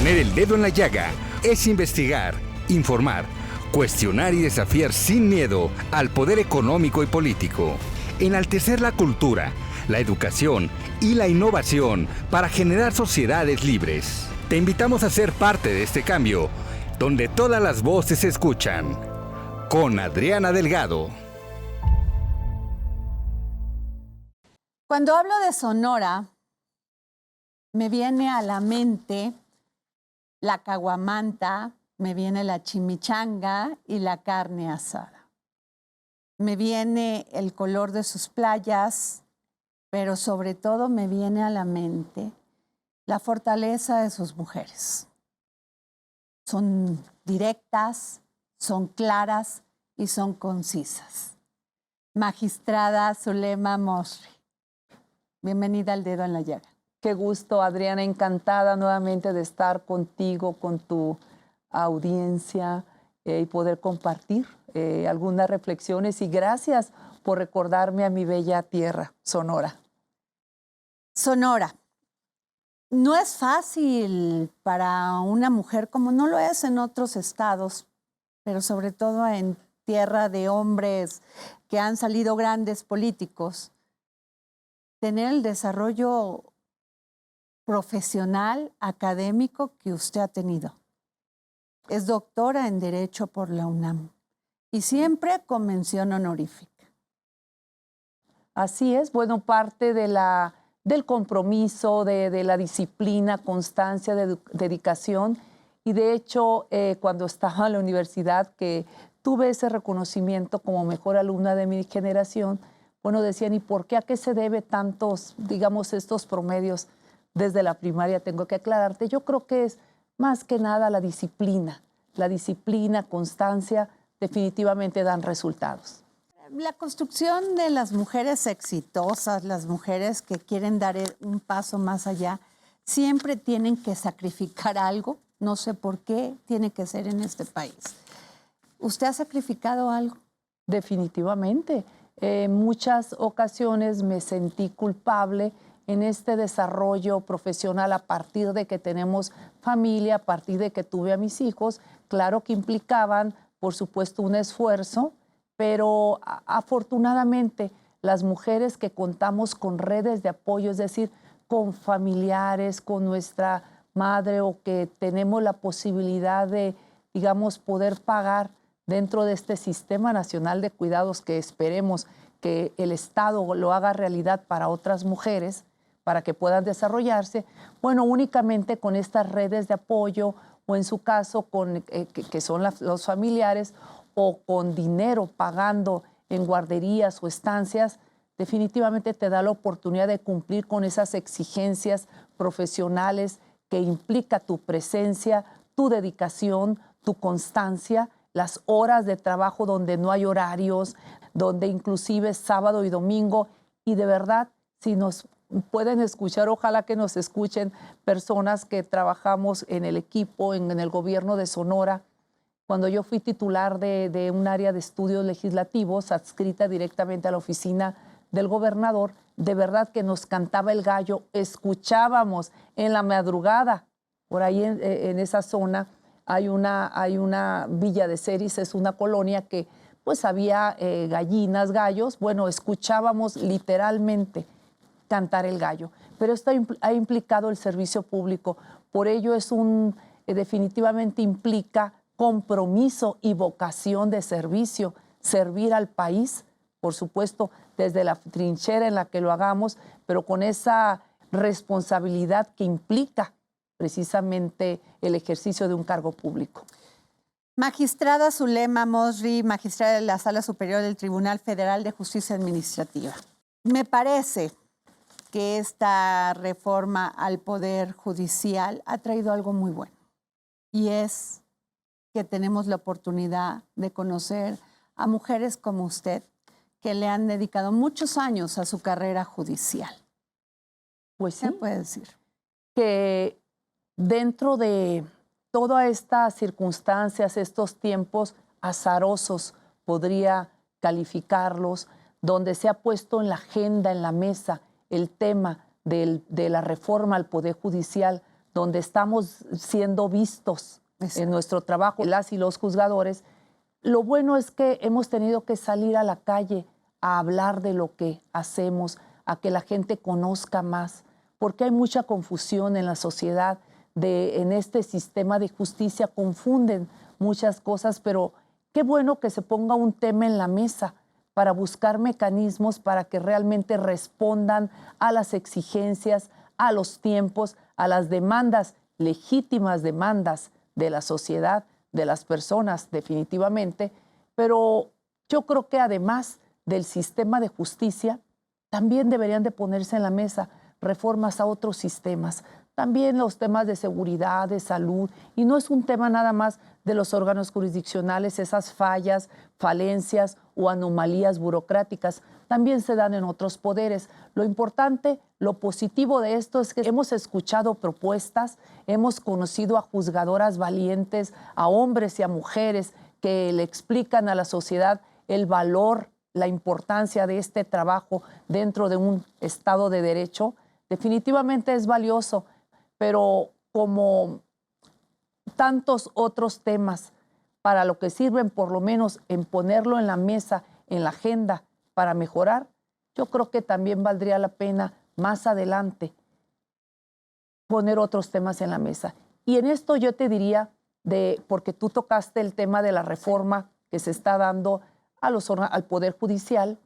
Poner el dedo en la llaga es investigar, informar, cuestionar y desafiar sin miedo al poder económico y político. Enaltecer la cultura, la educación y la innovación para generar sociedades libres. Te invitamos a ser parte de este cambio, donde todas las voces se escuchan. Con Adriana Delgado. Cuando hablo de Sonora, me viene a la mente la caguamanta, me viene la chimichanga y la carne asada. Me viene el color de sus playas, pero sobre todo me viene a la mente la fortaleza de sus mujeres. Son directas, son claras y son concisas. Magistrada Zulema Mosri, bienvenida al Dedo en la Llaga. Qué gusto, Adriana, encantada nuevamente de estar contigo, con tu audiencia y poder compartir algunas reflexiones. Y gracias por recordarme a mi bella tierra, Sonora. Sonora. No es fácil para una mujer, como no lo es en otros estados, pero sobre todo en tierra de hombres que han salido grandes políticos, tener el desarrollo profesional, académico que usted ha tenido. Es doctora en Derecho por la UNAM y siempre con mención honorífica. Así es, bueno, parte del compromiso, de la disciplina, constancia, dedicación. Y de hecho, cuando estaba en la universidad, que tuve ese reconocimiento como mejor alumna de mi generación, bueno, decían, ¿y por qué? ¿A qué se debe tantos, digamos, estos promedios desde la primaria? Tengo que aclararte. Yo creo que es más que nada la disciplina. La disciplina, constancia, definitivamente dan resultados. La construcción de las mujeres exitosas, las mujeres que quieren dar un paso más allá, siempre tienen que sacrificar algo. No sé por qué tiene que ser en este país. ¿Usted ha sacrificado algo? Definitivamente. En muchas ocasiones me sentí culpable en este desarrollo profesional a partir de que tenemos familia, a partir de que tuve a mis hijos. Claro que implicaban, por supuesto, un esfuerzo, pero afortunadamente las mujeres que contamos con redes de apoyo, es decir, con familiares, con nuestra madre, o que tenemos la posibilidad de, digamos, poder pagar dentro de este Sistema Nacional de Cuidados, que esperemos que el Estado lo haga realidad para otras mujeres, para que puedan desarrollarse, bueno, únicamente con estas redes de apoyo, o en su caso, que son los familiares, o con dinero pagando en guarderías o estancias, definitivamente te da la oportunidad de cumplir con esas exigencias profesionales que implica tu presencia, tu dedicación, tu constancia, las horas de trabajo donde no hay horarios, donde inclusive es sábado y domingo. Y de verdad, si nos pueden escuchar, ojalá que nos escuchen personas que trabajamos en el equipo, en el gobierno de Sonora. Cuando yo fui titular de un área de estudios legislativos adscrita directamente a la oficina del gobernador, de verdad que nos cantaba el gallo, escuchábamos en la madrugada. Por ahí en esa zona hay una villa de Ceris, es una colonia que pues había gallinas, gallos. Bueno, escuchábamos literalmente cantar el gallo. Pero esto ha implicado el servicio público. Por ello definitivamente implica compromiso y vocación de servicio, servir al país, por supuesto, desde la trinchera en la que lo hagamos, pero con esa responsabilidad que implica precisamente el ejercicio de un cargo público. Magistrada Zulema Mosri, magistrada de la Sala Superior del Tribunal Federal de Justicia Administrativa. Me parece que esta reforma al Poder Judicial ha traído algo muy bueno, y es que tenemos la oportunidad de conocer a mujeres como usted que le han dedicado muchos años a su carrera judicial. Pues sí. ¿Qué puede decir? Que dentro de todas estas circunstancias, estos tiempos azarosos, podría calificarlos, donde se ha puesto en la agenda, en la mesa, el tema de la reforma al Poder Judicial, donde estamos siendo vistos en nuestro trabajo, las y los juzgadores. Lo bueno es que hemos tenido que salir a la calle a hablar de lo que hacemos, a que la gente conozca más, porque hay mucha confusión en la sociedad, en este sistema de justicia confunden muchas cosas, pero qué bueno que se ponga un tema en la mesa para buscar mecanismos para que realmente respondan a las exigencias, a los tiempos, a las demandas, legítimas demandas de la sociedad, de las personas, definitivamente. Pero yo creo que además del sistema de justicia, también deberían de ponerse en la mesa reformas a otros sistemas, también los temas de seguridad, de salud, y no es un tema nada más de los órganos jurisdiccionales, esas fallas, falencias o anomalías burocráticas también se dan en otros poderes. Lo importante, lo positivo de esto es que hemos escuchado propuestas, hemos conocido a juzgadoras valientes, a hombres y a mujeres que le explican a la sociedad el valor, la importancia de este trabajo dentro de un Estado de Derecho. Definitivamente es valioso, pero como tantos otros temas para lo que sirven, por lo menos en ponerlo en la mesa, en la agenda para mejorar, yo creo que también valdría la pena más adelante poner otros temas en la mesa. Y en esto yo te diría, porque tú tocaste el tema de la reforma que se está dando al Poder Judicial,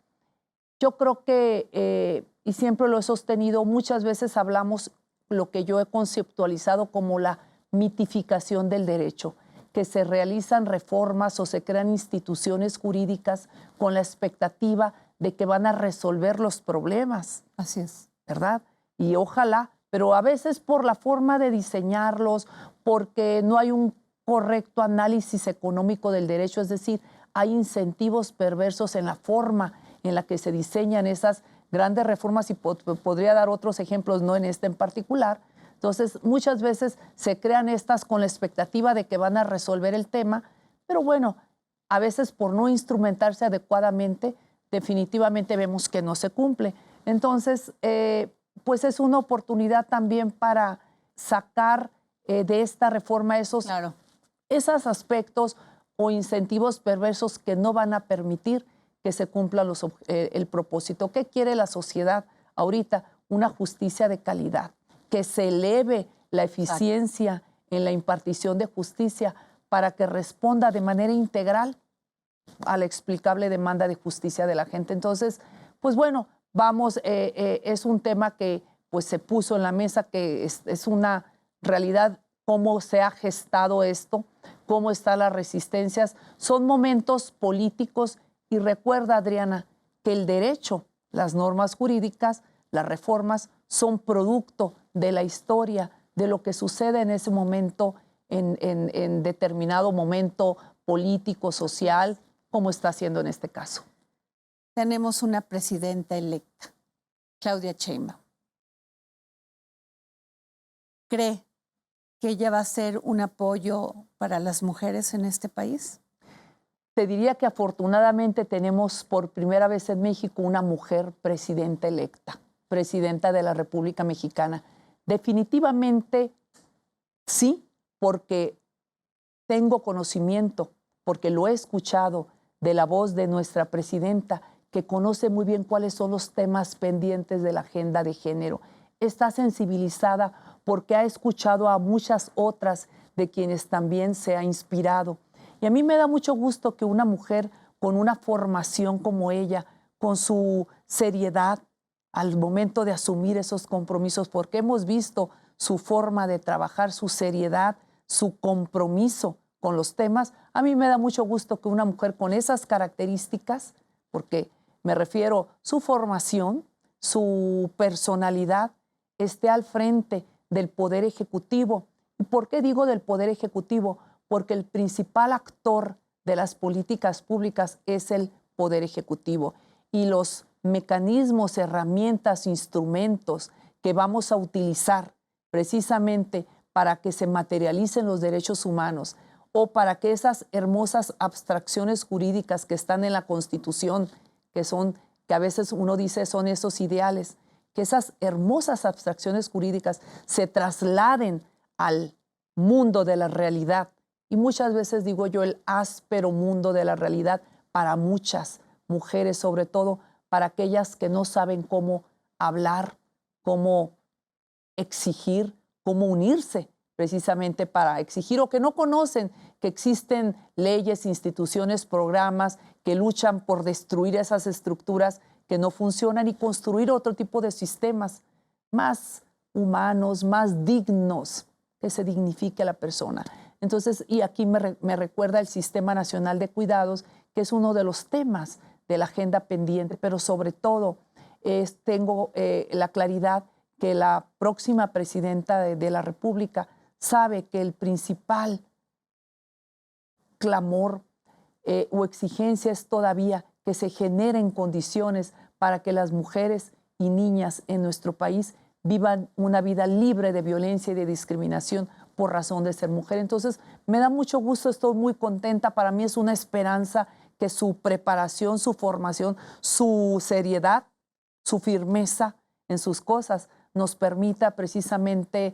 yo creo que, y siempre lo he sostenido, muchas veces hablamos lo que yo he conceptualizado como la mitificación del derecho, que se realizan reformas o se crean instituciones jurídicas con la expectativa de que van a resolver los problemas. Así es. ¿Verdad? Y ojalá, pero a veces por la forma de diseñarlos, porque no hay un correcto análisis económico del derecho, es decir, hay incentivos perversos en la forma en la que se diseñan esas grandes reformas, y podría dar otros ejemplos, no en este en particular. Entonces, muchas veces se crean estas con la expectativa de que van a resolver el tema, pero bueno, a veces por no instrumentarse adecuadamente, definitivamente vemos que no se cumple. Entonces, pues es una oportunidad también para sacar de esta reforma esos aspectos o incentivos perversos que no van a permitir que se cumpla el propósito. ¿Qué quiere la sociedad ahorita? Una justicia de calidad, que se eleve la eficiencia en la impartición de justicia para que responda de manera integral a la explicable demanda de justicia de la gente. Entonces, pues bueno, vamos, es un tema que pues se puso en la mesa, que es una realidad, cómo se ha gestado esto, cómo están las resistencias. Son momentos políticos. Y recuerda, Adriana, que el derecho, las normas jurídicas, las reformas, son producto de la historia, de lo que sucede en ese momento, en determinado momento político, social, como está haciendo en este caso. Tenemos una presidenta electa, Claudia Sheinbaum. ¿Cree que ella va a ser un apoyo para las mujeres en este país? Te diría que afortunadamente tenemos por primera vez en México una mujer presidenta electa, presidenta de la República Mexicana. Definitivamente sí, porque tengo conocimiento, porque lo he escuchado de la voz de nuestra presidenta, que conoce muy bien cuáles son los temas pendientes de la agenda de género. Está sensibilizada porque ha escuchado a muchas otras de quienes también se ha inspirado. Y a mí me da mucho gusto que una mujer con una formación como ella, con su seriedad al momento de asumir esos compromisos, porque hemos visto su forma de trabajar, su seriedad, su compromiso con los temas. A mí me da mucho gusto que una mujer con esas características, porque me refiero a su formación, su personalidad, esté al frente del Poder Ejecutivo. ¿Y por qué digo del Poder Ejecutivo? Porque el principal actor de las políticas públicas es el Poder Ejecutivo. Y los mecanismos, herramientas, instrumentos que vamos a utilizar precisamente para que se materialicen los derechos humanos o para que esas hermosas abstracciones jurídicas que están en la Constitución, que a veces uno dice son esos ideales, que esas hermosas abstracciones jurídicas se trasladen al mundo de la realidad. Y muchas veces digo yo el áspero mundo de la realidad para muchas mujeres, sobre todo para aquellas que no saben cómo hablar, cómo exigir, cómo unirse precisamente para exigir, o que no conocen que existen leyes, instituciones, programas que luchan por destruir esas estructuras que no funcionan y construir otro tipo de sistemas más humanos, más dignos, que se dignifique a la persona. Entonces, y aquí me recuerda el Sistema Nacional de Cuidados, que es uno de los temas de la agenda pendiente, pero sobre todo tengo la claridad que la próxima presidenta de la República sabe que el principal clamor o exigencia es todavía que se generen condiciones para que las mujeres y niñas en nuestro país vivan una vida libre de violencia y de discriminación por razón de ser mujer. Entonces, me da mucho gusto, estoy muy contenta. Para mí es una esperanza que su preparación, su formación, su seriedad, su firmeza en sus cosas nos permita precisamente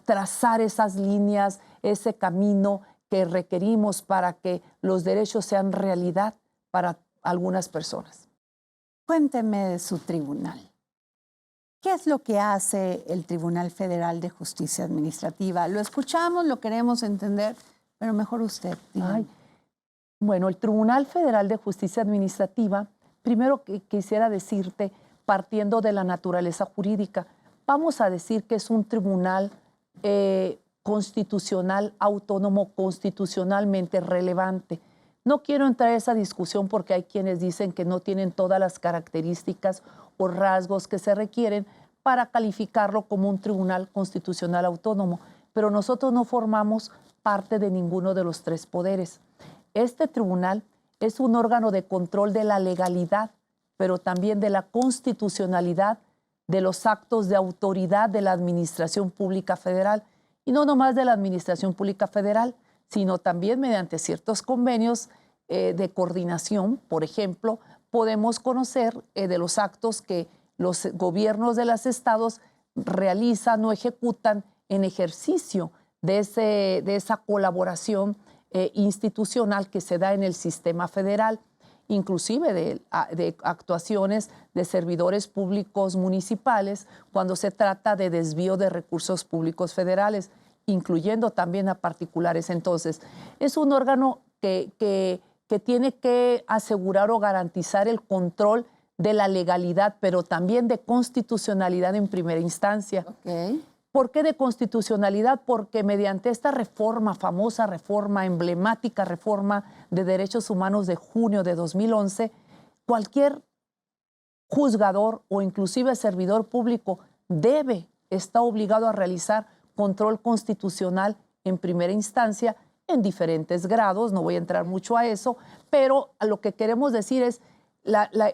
trazar esas líneas, ese camino que requerimos para que los derechos sean realidad para algunas personas. Cuénteme de su tribunal. ¿Qué es lo que hace el Tribunal Federal de Justicia Administrativa? Lo escuchamos, lo queremos entender, pero mejor usted. Ay, bueno, el Tribunal Federal de Justicia Administrativa, primero que quisiera decirte, partiendo de la naturaleza jurídica, vamos a decir que es un tribunal constitucional, autónomo, constitucionalmente relevante. No quiero entrar en esa discusión porque hay quienes dicen que no tienen todas las características o rasgos que se requieren para calificarlo como un tribunal constitucional autónomo, pero nosotros no formamos parte de ninguno de los tres poderes. Este tribunal es un órgano de control de la legalidad, pero también de la constitucionalidad de los actos de autoridad de la Administración Pública Federal, y no nomás de la Administración Pública Federal, sino también mediante ciertos convenios de coordinación. Por ejemplo, podemos conocer de los actos que los gobiernos de los estados realizan o ejecutan en ejercicio de esa colaboración institucional que se da en el sistema federal, inclusive de actuaciones de servidores públicos municipales cuando se trata de desvío de recursos públicos federales, incluyendo también a particulares. Entonces, es un órgano que tiene que asegurar o garantizar el control de la legalidad, pero también de constitucionalidad en primera instancia. Okay. ¿Por qué de constitucionalidad? Porque mediante esta reforma, famosa reforma, emblemática reforma de derechos humanos de junio de 2011, cualquier juzgador o inclusive servidor público está obligado a realizar control constitucional en primera instancia en diferentes grados. No voy a entrar mucho a eso, pero lo que queremos decir es,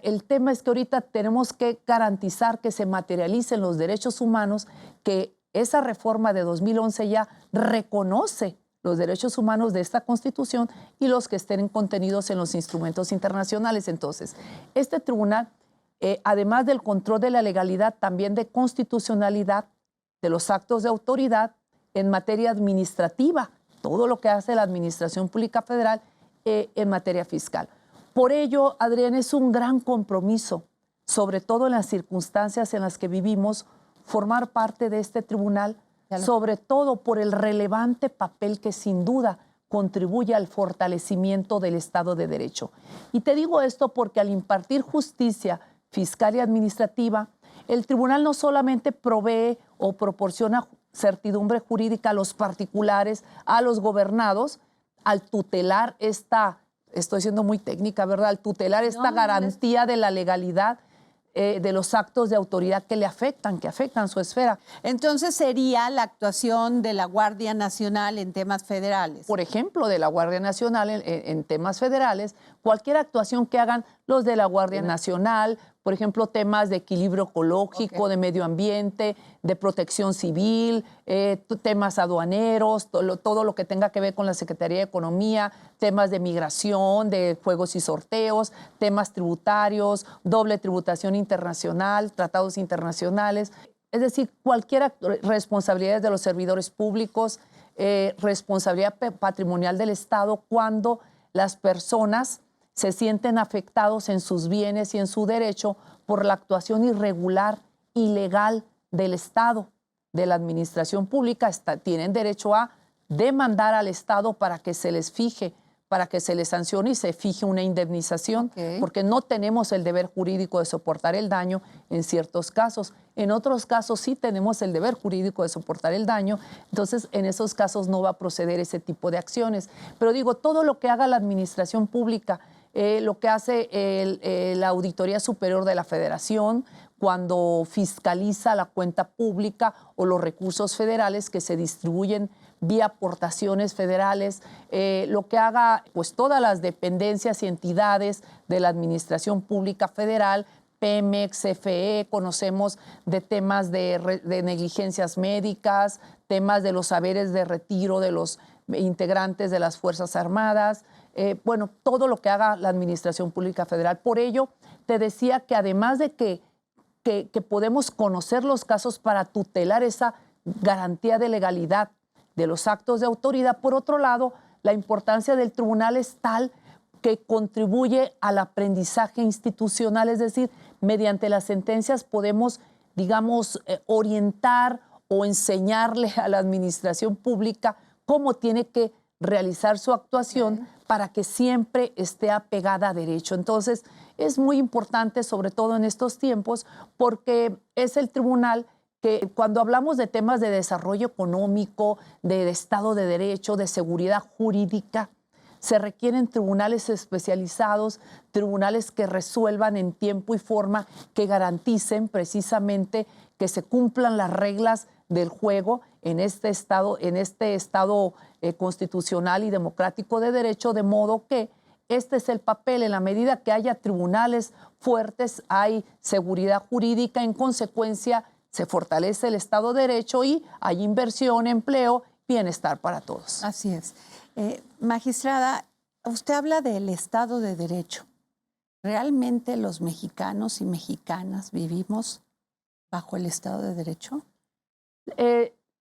el tema es que ahorita tenemos que garantizar que se materialicen los derechos humanos, que esa reforma de 2011 ya reconoce los derechos humanos de esta Constitución y los que estén contenidos en los instrumentos internacionales. Entonces, este tribunal, además del control de la legalidad, también de constitucionalidad de los actos de autoridad en materia administrativa, todo lo que hace la Administración Pública Federal en materia fiscal. Por ello, Adrián, es un gran compromiso, sobre todo en las circunstancias en las que vivimos, formar parte de este tribunal, sobre todo por el relevante papel que sin duda contribuye al fortalecimiento del Estado de Derecho. Y te digo esto porque al impartir justicia fiscal y administrativa, el tribunal no solamente provee o proporciona certidumbre jurídica a los particulares, a los gobernados, al tutelar estoy siendo muy técnica, ¿verdad? Al tutelar esta garantía de la legalidad de los actos de autoridad que afectan su esfera. Entonces sería la actuación de la Guardia Nacional en temas federales. Por ejemplo, de la Guardia Nacional en temas federales, cualquier actuación que hagan los de la Guardia Nacional, por ejemplo, temas de equilibrio ecológico, de medio ambiente, de protección civil, temas aduaneros, todo lo que tenga que ver con la Secretaría de Economía, temas de migración, de juegos y sorteos, temas tributarios, doble tributación internacional, tratados internacionales. Es decir, cualquier responsabilidad de los servidores públicos, responsabilidad patrimonial del Estado cuando las personas se sienten afectados en sus bienes y en su derecho por la actuación irregular, ilegal del Estado, de la administración pública. Tienen derecho a demandar al Estado para que se les fije, para que se les sancione y se fije una indemnización, porque no tenemos el deber jurídico de soportar el daño en ciertos casos. En otros casos sí tenemos el deber jurídico de soportar el daño, entonces en esos casos no va a proceder ese tipo de acciones. Pero digo, todo lo que haga la administración pública, lo que hace la Auditoría Superior de la Federación cuando fiscaliza la cuenta pública o los recursos federales que se distribuyen vía aportaciones federales, lo que haga pues todas las dependencias y entidades de la Administración Pública Federal, Pemex, CFE, conocemos de temas de negligencias médicas, temas de los saberes de retiro de los integrantes de las Fuerzas Armadas, bueno, todo lo que haga la Administración Pública Federal. Por ello, te decía que además de que podemos conocer los casos para tutelar esa garantía de legalidad de los actos de autoridad, por otro lado, la importancia del tribunal es tal que contribuye al aprendizaje institucional, es decir, mediante las sentencias podemos, digamos, orientar o enseñarle a la administración pública cómo tiene que realizar su actuación para que siempre esté apegada a derecho. Entonces, es muy importante, sobre todo en estos tiempos, porque es el tribunal que cuando hablamos de temas de desarrollo económico, de Estado de Derecho, de seguridad jurídica, se requieren tribunales especializados, tribunales que resuelvan en tiempo y forma, que garanticen precisamente que se cumplan las reglas del juego en este Estado constitucional y democrático de derecho, de modo que este es el papel. En la medida que haya tribunales fuertes, hay seguridad jurídica, en consecuencia se fortalece el Estado de Derecho y hay inversión, empleo, bienestar para todos. Así es. Magistrada, usted habla del Estado de Derecho. ¿Realmente los mexicanos y mexicanas vivimos bajo el Estado de Derecho?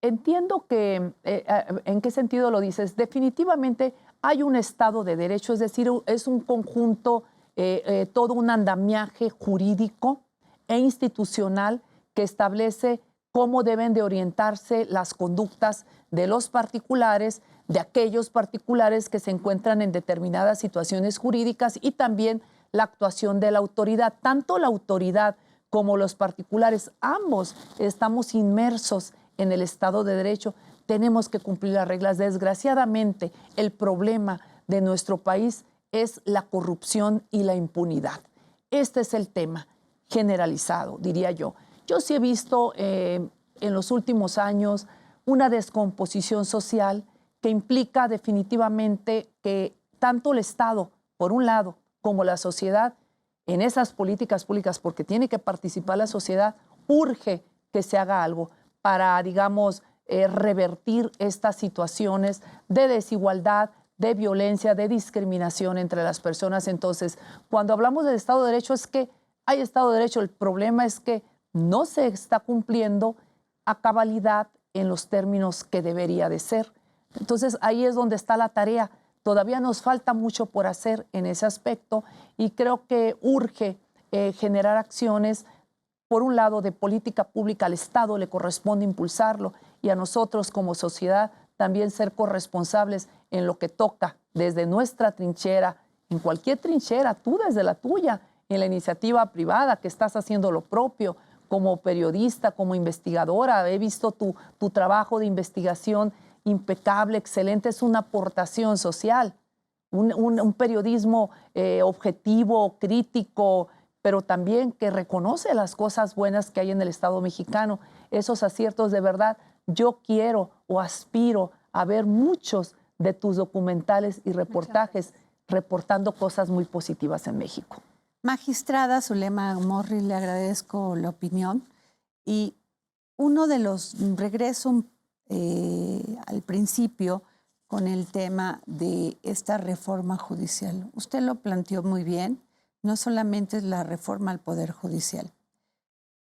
Entiendo que, ¿en qué sentido lo dices? Definitivamente hay un Estado de Derecho, es decir, es un conjunto, todo un andamiaje jurídico e institucional que establece cómo deben de orientarse las conductas de los particulares, de aquellos particulares que se encuentran en determinadas situaciones jurídicas y también la actuación de la autoridad. Tanto la autoridad como los particulares, ambos estamos inmersos en el Estado de Derecho. Tenemos que cumplir las reglas. Desgraciadamente, el problema de nuestro país es la corrupción y la impunidad. Este es el tema generalizado, diría yo. Yo sí he visto en los últimos años una descomposición social que implica definitivamente que tanto el Estado, por un lado, como la sociedad, en esas políticas públicas, porque tiene que participar la sociedad, urge que se haga algo para, digamos, revertir estas situaciones de desigualdad, de violencia, de discriminación entre las personas. Entonces, cuando hablamos del Estado de Derecho, es que hay Estado de Derecho. El problema es que no se está cumpliendo a cabalidad en los términos que debería de ser. Entonces, ahí es donde está la tarea. Todavía nos falta mucho por hacer en ese aspecto y creo que urge generar acciones. Por un lado, de política pública, al Estado le corresponde impulsarlo y a nosotros como sociedad también ser corresponsables en lo que toca desde nuestra trinchera, en cualquier trinchera, tú desde la tuya, en la iniciativa privada que estás haciendo lo propio, como periodista, como investigadora. He visto tu trabajo de investigación impecable, excelente, es una aportación social, un periodismo objetivo, crítico, pero también que reconoce las cosas buenas que hay en el Estado mexicano, esos aciertos de verdad. Yo quiero o aspiro a ver muchos de tus documentales y reportajes reportando cosas muy positivas en México. Magistrada Zulema Morri, le agradezco la opinión. Y uno de los regreso al principio con el tema de esta reforma judicial. Usted lo planteó muy bien, no solamente es la reforma al Poder Judicial,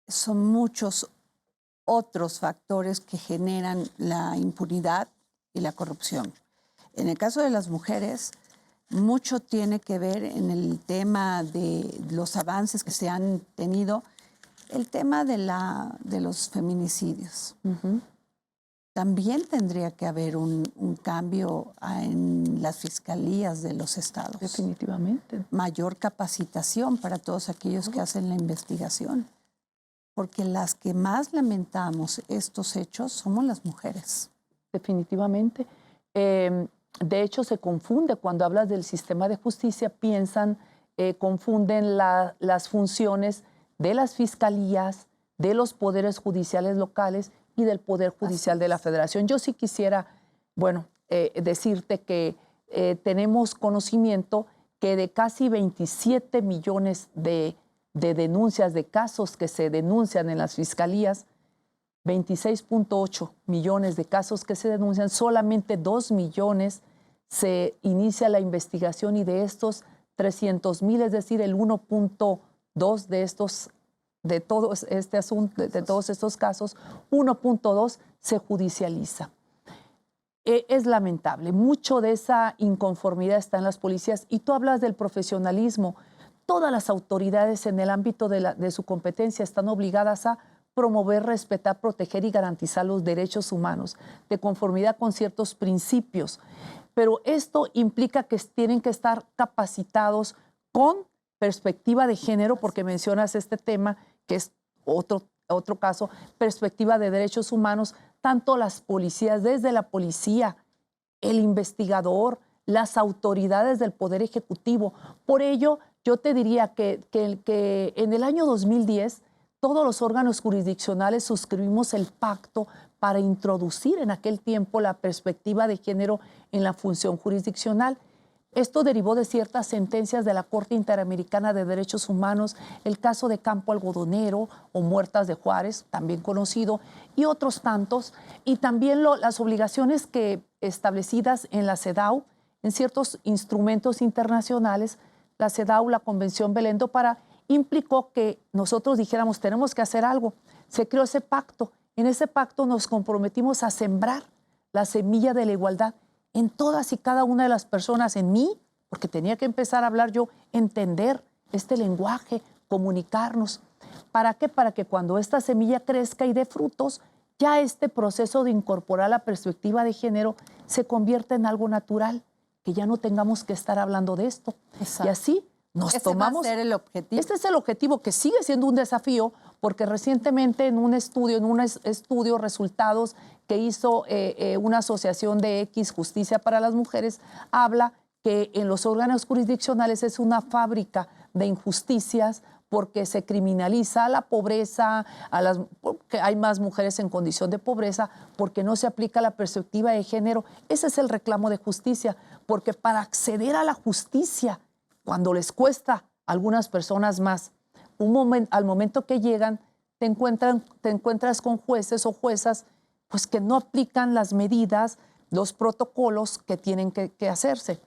son muchos otros factores que generan la impunidad y la corrupción. En el caso de las mujeres, mucho tiene que ver en el tema de los avances que se han tenido, el tema de los feminicidios. También tendría que haber un cambio en las fiscalías de los estados. Definitivamente. Mayor capacitación para todos aquellos que hacen la investigación. Porque las que más lamentamos estos hechos somos las mujeres. Definitivamente. De hecho, se confunde cuando hablas del sistema de justicia, confunden las funciones de las fiscalías, de los poderes judiciales locales y del Poder Judicial de la Federación. Yo sí quisiera, decirte que tenemos conocimiento que de casi 27 millones de denuncias, de casos que se denuncian en las fiscalías, 26.8 millones de casos que se denuncian, solamente 2 millones se inicia la investigación y de estos 300,000, es decir, el 1.2 de estos, de todo este asunto, de todos estos casos, 1.2 se judicializa. Es lamentable, mucho de esa inconformidad está en las policías y tú hablas del profesionalismo. Todas las autoridades en el ámbito de su competencia están obligadas a promover, respetar, proteger y garantizar los derechos humanos de conformidad con ciertos principios. Pero esto implica que tienen que estar capacitados con perspectiva de género, porque mencionas este tema, que es otro caso, perspectiva de derechos humanos, tanto las policías, desde la policía, el investigador, las autoridades del Poder Ejecutivo. Por ello, yo te diría que en el año 2010, todos los órganos jurisdiccionales suscribimos el pacto para introducir en aquel tiempo la perspectiva de género en la función jurisdiccional. Esto derivó de ciertas sentencias de la Corte Interamericana de Derechos Humanos, el caso de Campo Algodonero o Muertas de Juárez, también conocido, y otros tantos, y también las obligaciones que establecidas en la CEDAW, en ciertos instrumentos internacionales, la CEDAW, la Convención Belém do Pará, implicó que nosotros dijéramos, tenemos que hacer algo. Se creó ese pacto. En ese pacto nos comprometimos a sembrar la semilla de la igualdad en todas y cada una de las personas, en mí, porque tenía que empezar a hablar yo, entender este lenguaje, comunicarnos. ¿Para qué? Para que cuando esta semilla crezca y dé frutos, ya este proceso de incorporar la perspectiva de género se convierta en algo natural, que ya no tengamos que estar hablando de esto. Exacto. Y así nos tomamos. ¿Ese va a ser el objetivo? Este es el objetivo, que sigue siendo un desafío, porque recientemente en un estudio, resultados que hizo una asociación de X, Justicia para las Mujeres, habla que en los órganos jurisdiccionales es una fábrica de injusticias, porque se criminaliza la pobreza, porque hay más mujeres en condición de pobreza, porque no se aplica la perspectiva de género. Ese es el reclamo de justicia, porque para acceder a la justicia, cuando les cuesta a algunas personas más, al momento que llegan, te encuentras con jueces o juezas pues, que no aplican las medidas, los protocolos que tienen que hacerse.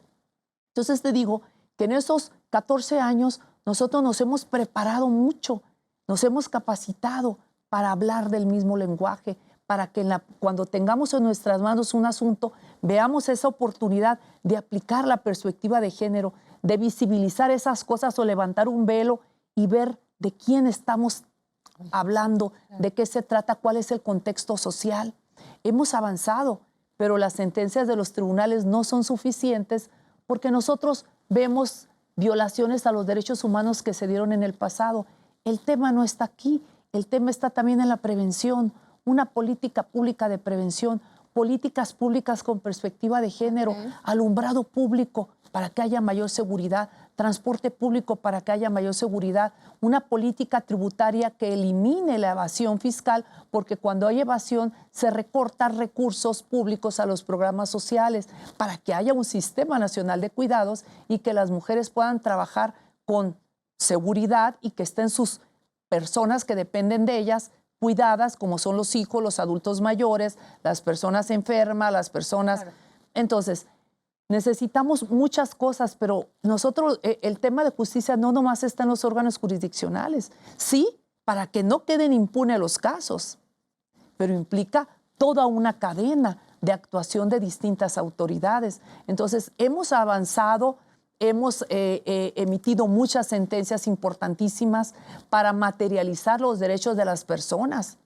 Entonces te digo que en esos 14 años nosotros nos hemos preparado mucho, nos hemos capacitado para hablar del mismo lenguaje, para que cuando tengamos en nuestras manos un asunto, veamos esa oportunidad de aplicar la perspectiva de género, de visibilizar esas cosas o levantar un velo y ver de quién estamos hablando, de qué se trata, cuál es el contexto social. Hemos avanzado, pero las sentencias de los tribunales no son suficientes porque nosotros vemos violaciones a los derechos humanos que se dieron en el pasado. El tema no está aquí, el tema está también en la prevención, una política pública de prevención, políticas públicas con perspectiva de género, alumbrado público para que haya mayor seguridad, transporte público para que haya mayor seguridad, una política tributaria que elimine la evasión fiscal, porque cuando hay evasión se recortan recursos públicos a los programas sociales, para que haya un sistema nacional de cuidados y que las mujeres puedan trabajar con seguridad y que estén sus personas que dependen de ellas cuidadas, como son los hijos, los adultos mayores, las personas enfermas, las personas... Claro. Entonces, necesitamos muchas cosas, pero nosotros, el tema de justicia no nomás está en los órganos jurisdiccionales. Sí, para que no queden impunes los casos, pero implica toda una cadena de actuación de distintas autoridades. Entonces, hemos avanzado, hemos emitido muchas sentencias importantísimas para materializar los derechos de las personas,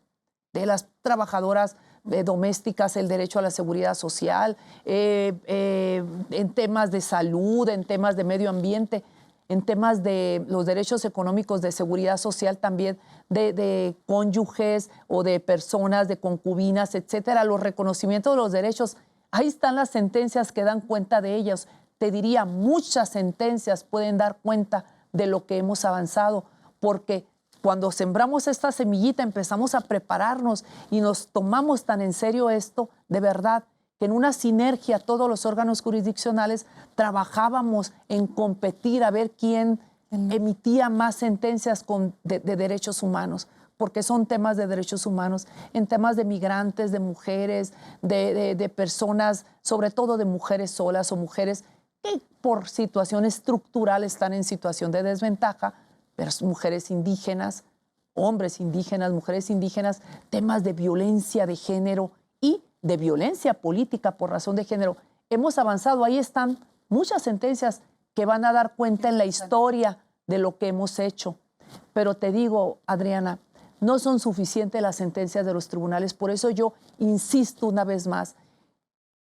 de las trabajadoras domésticas, el derecho a la seguridad social, en temas de salud, en temas de medio ambiente, en temas de los derechos económicos de seguridad social también, de cónyuges o de personas, de concubinas, etcétera, los reconocimientos de los derechos. Ahí están las sentencias que dan cuenta de ellos. Te diría, muchas sentencias pueden dar cuenta de lo que hemos avanzado, porque cuando sembramos esta semillita empezamos a prepararnos y nos tomamos tan en serio esto, de verdad, que en una sinergia todos los órganos jurisdiccionales trabajábamos en competir a ver quién emitía más sentencias de derechos humanos, porque son temas de derechos humanos, en temas de migrantes, de mujeres, de personas, sobre todo de mujeres solas o mujeres que por situación estructural están en situación de desventaja, pero mujeres indígenas, hombres indígenas, mujeres indígenas, temas de violencia de género y de violencia política por razón de género. Hemos avanzado, ahí están muchas sentencias que van a dar cuenta en la historia de lo que hemos hecho. Pero te digo, Adriana, no son suficientes las sentencias de los tribunales, por eso yo insisto una vez más,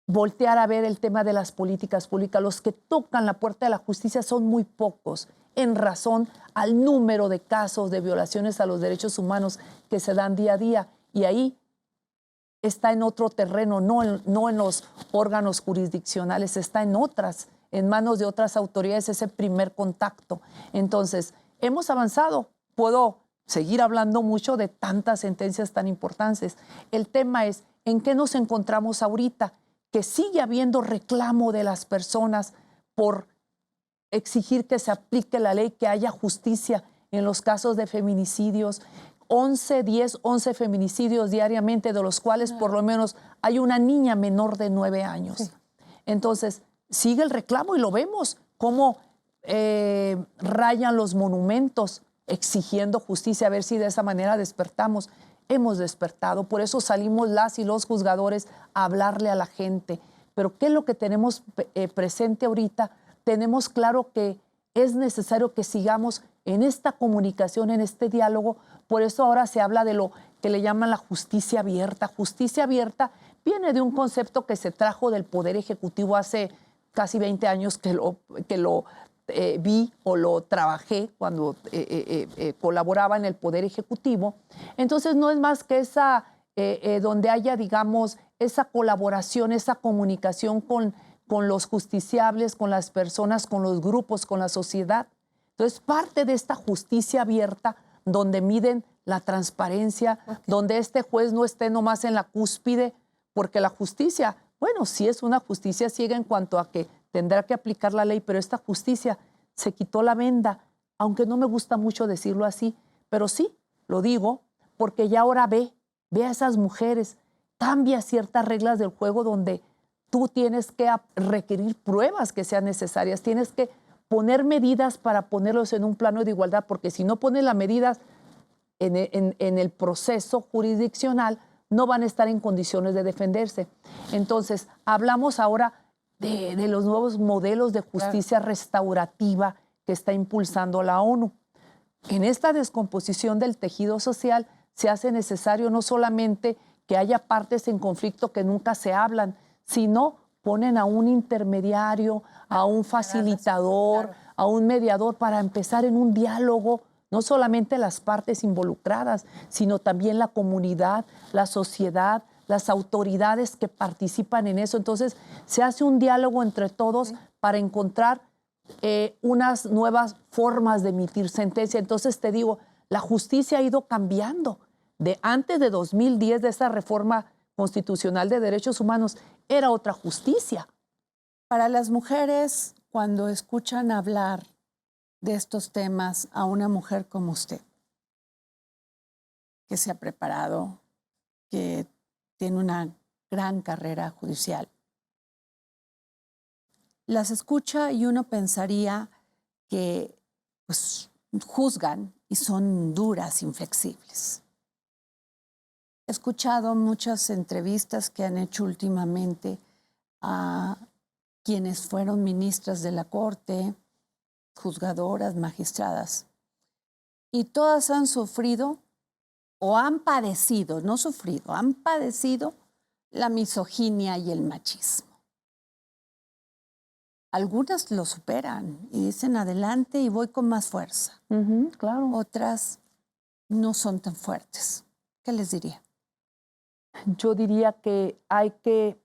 voltear a ver el tema de las políticas públicas. Los que tocan la puerta de la justicia son muy pocos en razón al número de casos de violaciones a los derechos humanos que se dan día a día. Y ahí está en otro terreno, no en los órganos jurisdiccionales, está en manos de otras autoridades, ese primer contacto. Entonces, hemos avanzado. Puedo seguir hablando mucho de tantas sentencias tan importantes. El tema es, ¿en qué nos encontramos ahorita? Que sigue habiendo reclamo de las personas por exigir que se aplique la ley, que haya justicia en los casos de feminicidios. 11 feminicidios diariamente, de los cuales por lo menos hay una niña menor de 9 años. Sí. Entonces, sigue el reclamo y lo vemos, cómo rayan los monumentos exigiendo justicia, a ver si de esa manera despertamos. Hemos despertado, por eso salimos las y los juzgadores a hablarle a la gente. Pero ¿qué es lo que tenemos presente ahorita? Tenemos claro que es necesario que sigamos en esta comunicación, en este diálogo. Por eso ahora se habla de lo que le llaman la justicia abierta. Justicia abierta viene de un concepto que se trajo del Poder Ejecutivo hace casi 20 años que lo vi o lo trabajé cuando colaboraba en el Poder Ejecutivo. Entonces no es más que esa, donde haya, digamos, esa colaboración, esa comunicación con los justiciables, con las personas, con los grupos, con la sociedad. Entonces, parte de esta justicia abierta, donde miden la transparencia, donde este juez no esté nomás en la cúspide, porque la justicia, bueno, sí es una justicia ciega en cuanto a que tendrá que aplicar la ley, pero esta justicia se quitó la venda, aunque no me gusta mucho decirlo así, pero sí, lo digo, porque ya ahora ve a esas mujeres, cambia ciertas reglas del juego donde tú tienes que requerir pruebas que sean necesarias, tienes que poner medidas para ponerlos en un plano de igualdad, porque si no pones las medidas en el proceso jurisdiccional, no van a estar en condiciones de defenderse. Entonces, hablamos ahora de los nuevos modelos de justicia restaurativa que está impulsando la ONU. En esta descomposición del tejido social se hace necesario no solamente que haya partes en conflicto que nunca se hablan, sino ponen a un intermediario, a un facilitador, a un mediador para empezar en un diálogo, no solamente las partes involucradas, sino también la comunidad, la sociedad, las autoridades que participan en eso. Entonces, se hace un diálogo entre todos para encontrar unas nuevas formas de emitir sentencia. Entonces, te digo, la justicia ha ido cambiando. De antes de 2010, de esa reforma constitucional de derechos humanos, era otra justicia. Para las mujeres, cuando escuchan hablar de estos temas a una mujer como usted, que se ha preparado, que tiene una gran carrera judicial, las escucha y uno pensaría que pues, juzgan y son duras, inflexibles. He escuchado muchas entrevistas que han hecho últimamente a quienes fueron ministras de la Corte, juzgadoras, magistradas, y todas han sufrido o han padecido, no sufrido, han padecido la misoginia y el machismo. Algunas lo superan y dicen adelante y voy con más fuerza. Claro. Otras no son tan fuertes. ¿Qué les diría? Yo diría que hay que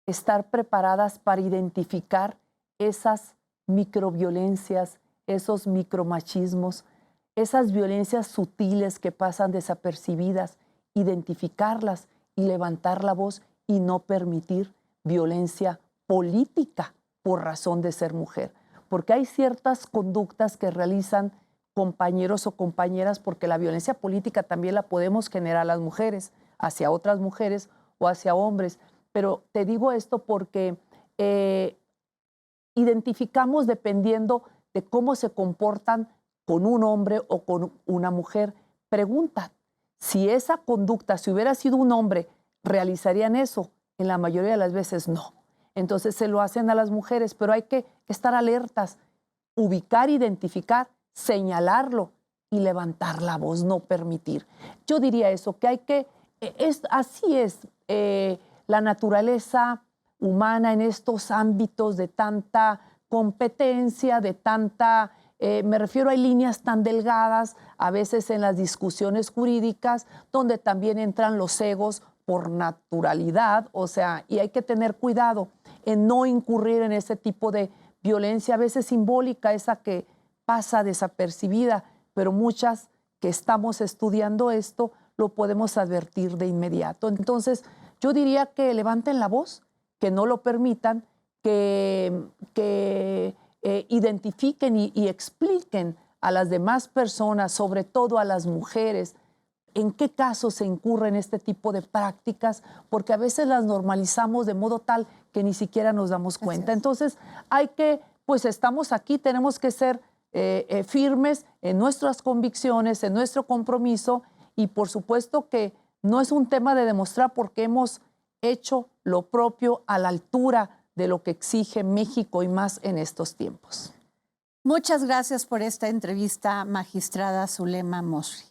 estar preparadas para identificar esas microviolencias, esos micromachismos, esas violencias sutiles que pasan desapercibidas, identificarlas y levantar la voz y no permitir violencia política por razón de ser mujer. Porque hay ciertas conductas que realizan compañeros o compañeras, porque la violencia política también la podemos generar las mujeres, hacia otras mujeres o hacia hombres. Pero te digo esto porque identificamos dependiendo de cómo se comportan con un hombre o con una mujer. Pregunta, si esa conducta, si hubiera sido un hombre, ¿realizarían eso? En la mayoría de las veces no. Entonces se lo hacen a las mujeres, pero hay que estar alertas, ubicar, identificar, señalarlo y levantar la voz, no permitir. Yo diría eso, que hay que, así es la naturaleza humana en estos ámbitos de tanta competencia, de tanta, me refiero, hay líneas tan delgadas, a veces en las discusiones jurídicas, donde también entran los egos por naturalidad, o sea, y hay que tener cuidado en no incurrir en ese tipo de violencia, a veces simbólica, esa que pasa desapercibida, pero muchas que estamos estudiando esto lo podemos advertir de inmediato. Entonces, yo diría que levanten la voz, que no lo permitan, que identifiquen y expliquen a las demás personas, sobre todo a las mujeres, en qué casos se incurre en este tipo de prácticas, porque a veces las normalizamos de modo tal que ni siquiera nos damos cuenta. Entonces, hay que, pues estamos aquí, tenemos que ser firmes en nuestras convicciones, en nuestro compromiso, y por supuesto que no es un tema de demostrar porque hemos hecho lo propio a la altura de lo que exige México y más en estos tiempos. Muchas gracias por esta entrevista, magistrada Zulema Mosri.